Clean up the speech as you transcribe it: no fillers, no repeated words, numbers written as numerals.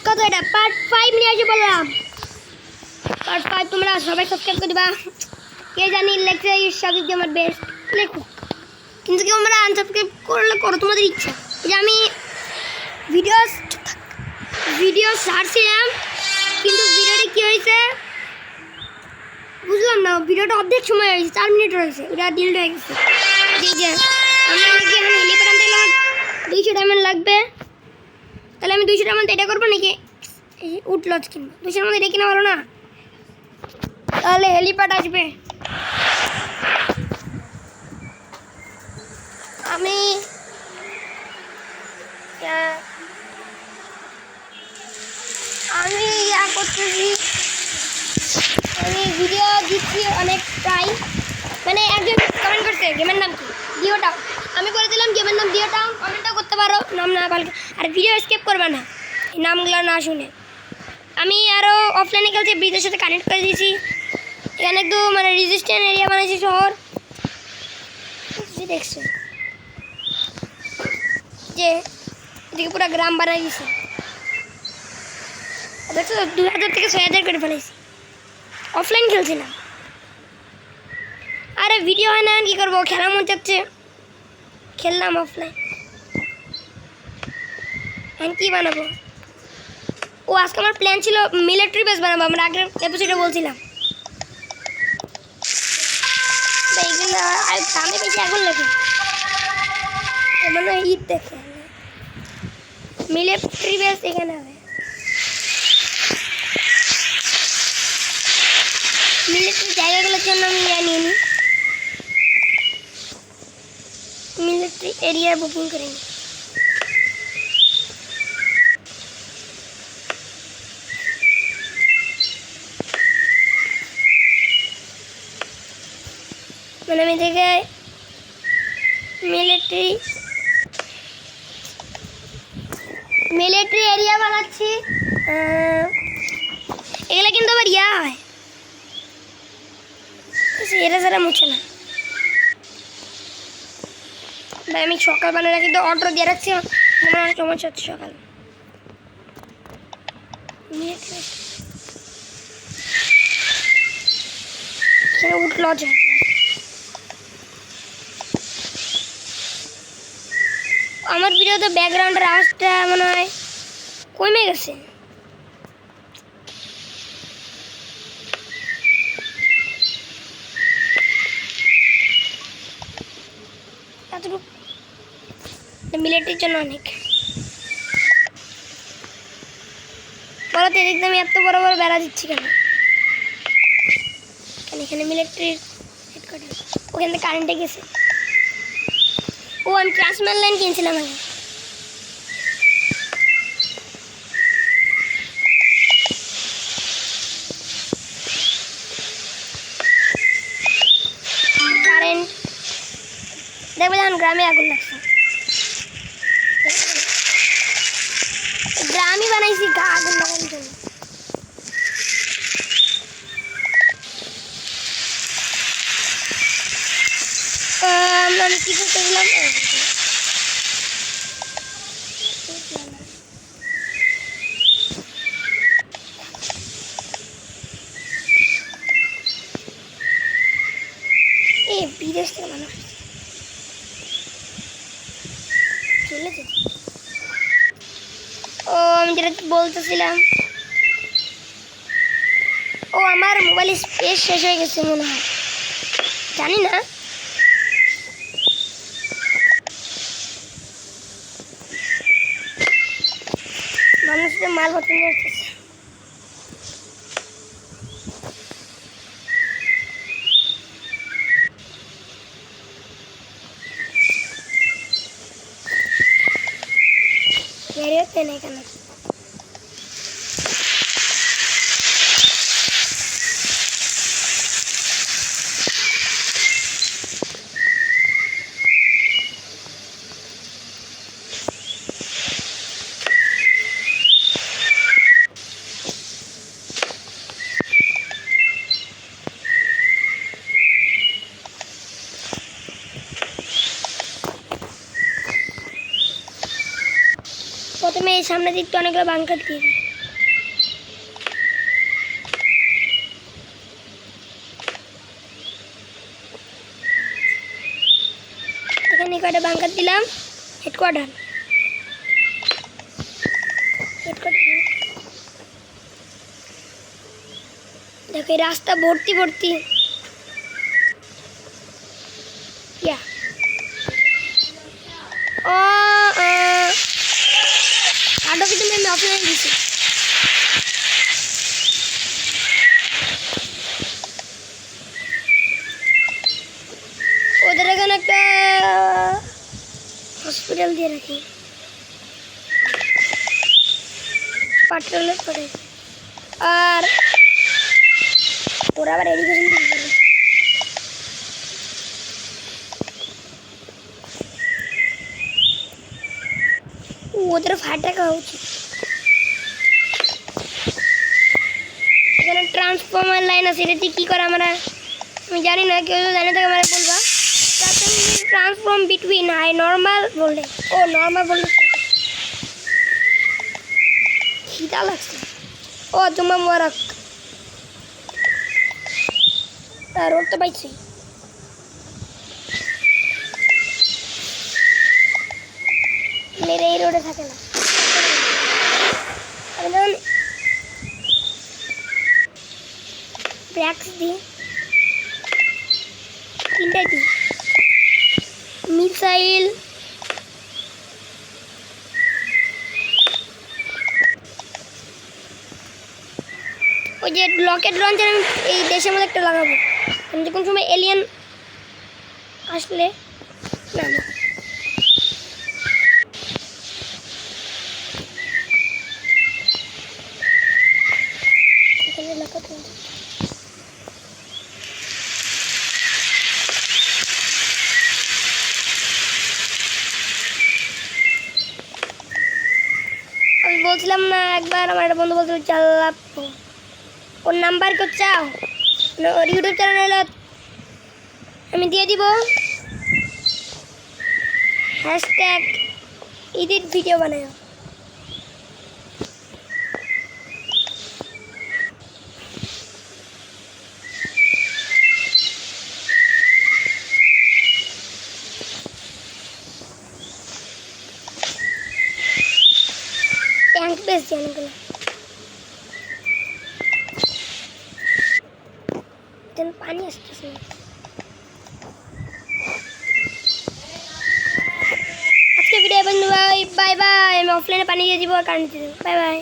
কত এটা পার্ট 5 নিয়ে এসে বললাম পার্ট 5 তোমরা সবাই সাবস্ক্রাইব করে দিবা কে জানি লেখছে শাকিব গেমার বেস্ট লেখো কিন্তু কি তোমরা আনসাবস্ক্রাইব করলে করো তোমাদের ইচ্ছা যে আমি ভিডিও ছাড়ছিলাম কিন্তু ভিডিওটা কি হয়েছে বুঝলাম না ভিডিওটা অর্ধেক সময় হয়েছে 4 মিনিট হয়েছে ওটা ডিলিট হয়ে গেছে যে আমরা নাকি এখন হেলিপ্যাড আনতে গেলে 200 ডায়মন্ড লাগবে তাহলে আমি 200 ডায়মন্ড এটা করবো নাকি উড লজ কিনবো 200 মধ্যে এটা কিনা ভালো না তাহলে হেলিপ্যাড আসবে আমি ইয়া করতেছি আমি ভিডিও দিচ্ছি অনেক প্রায় মানে একজন কমেন্ট করছে গেমের নাম কি ডিওটাও আমি করে দিলাম গেমের নাম ডিওটাও কমেন্টও করতে পারো নাম না পারলে আর ভিডিও স্কিপ করবে না এই নামগুলো না শুনে আমি আরও অফলাইনে খেলছি ব্রিজের সাথে কানেক্ট করে দিয়েছি এখানে একটু মানে রেজিস্ট্যান্ট এরিয়া বানাইছি শহর দেখছো যে এদিকে পুরো গ্রাম বানাই দিয়েছে দেখছো 2000 থেকে 6000 করে ফেলেছি অফলাইন খেলছি না আরে ভিডিও হয় না কি করবো খেলা মন চাচ্ছে খেললাম অফলাইন এখন কি বানাবো ও আজকে আমার প্ল্যান ছিল মিলিটারি বেস বানাবো আমরা আগের এপিসোডে বলছিলাম এইগুলো দামে বেশি আগুন লাগে মানে ঈদ দেখে মিলিটারি বেস এখানে হবে মিলিটারি জায়গাগুলোর জন্য আমি জানিয়ে নিই মিলিটারি এরিয়া বুকিং করে নিই মানে আমি থেকে মিলিটারি এরিয়া বানাচ্ছি এগুলো কিন্তু আবার ইয়া হয় এরা যারা মুছে না ভাই আমি সকাল বানিয়ে রাখি তো অর্ডার দিয়ে রাখছি আমার অনেক সমস্যা হচ্ছে সকাল উঠল আমার ভিডিওতে ব্যাকগ্রাউন্ডের আওয়াজটা মনে হয় কমে গেছে মিলিটারির জন্য অনেক বলতে এদিকে আমি এত বড় বড় বেড়া দিচ্ছি কেন এখানে মিলিটারির হেডকোয়ার্টার ওখান থেকে কারেন্টে গেছে ও আমি ট্রান্সমিশন লাইন কিনছিলাম আগে কারেন্ট দেখবে যখন গ্রামে আগুন লাগছে গ্রামই বানাইছি আগুন লাগানোর জন্য আমি কি করতে গেলাম বিদেশ থেকে মানুষ চলে যেতে ও আমি যেটা বলতেছিলাম ও আমার মোবাইলের স্পেস শেষ হয়ে গেছে মনে হয় জানি না মানুষের মালপত্র নিয়ে আসতেছে বেরিয়েছে না এখানে প্রথমে এই সামনের দিকটা অনেকগুলো বাঙ্কার দিয়ে এটা বাঙ্কার দিলাম। হেডকোয়ার্টার দেখো এই রাস্তা ভর্তি ভর্তি। ইয়া ও আডো কিন্তু আমি অফলাইন দিছি। ওদের এখানে একটা হসপিটাল দিয়ে রাখি, পাট্রোলের পরে। আর ওরা আবার এডুকেশন দিতে পারে। ওদের ফাটা খাওয়া উচিত। এখানে ট্রান্সফর্মার লাইন আছে, এটা দিয়ে কী করে আমরা আমি জানি না, কেউ যদি জানে থাকে আমার বলবা। ট্রান্সফর্ম বিটুইন হাই নর্মাল বললে, ও নর্মাল বললে খিদা লাগছে। ও তোমার মরাক রোড তো পাইছি। এই রোডে থাকে না, ব্র্যাক্স দিই, তিনটাই দিই। মিসাইল ওই যে রকেট লঞ্চার আমি এই দেশের মধ্যে একটা লাগাবো, আমি যখন সময় এলিয়েন আসলে না না এখানে লাগাতে আমি বলছিলাম না একবার আমার একটা বন্ধু বলছিল চালাবো, ওর নাম্বার কেউ চাও, ওর ইউটিউব চ্যানেল আমি দিয়ে দিব, হ্যাশট্যাগ এডিট ভিডিও বানায়। ট্যাঙ্ক বেশ জানগুলো পানি আসতেছে। আজকে ভিডিও বন্ধু, বাই বাই। আমি অফলাইনে পানি দিয়ে দিব আর কারেন্ট দিয়ে দেবো। Bye bye.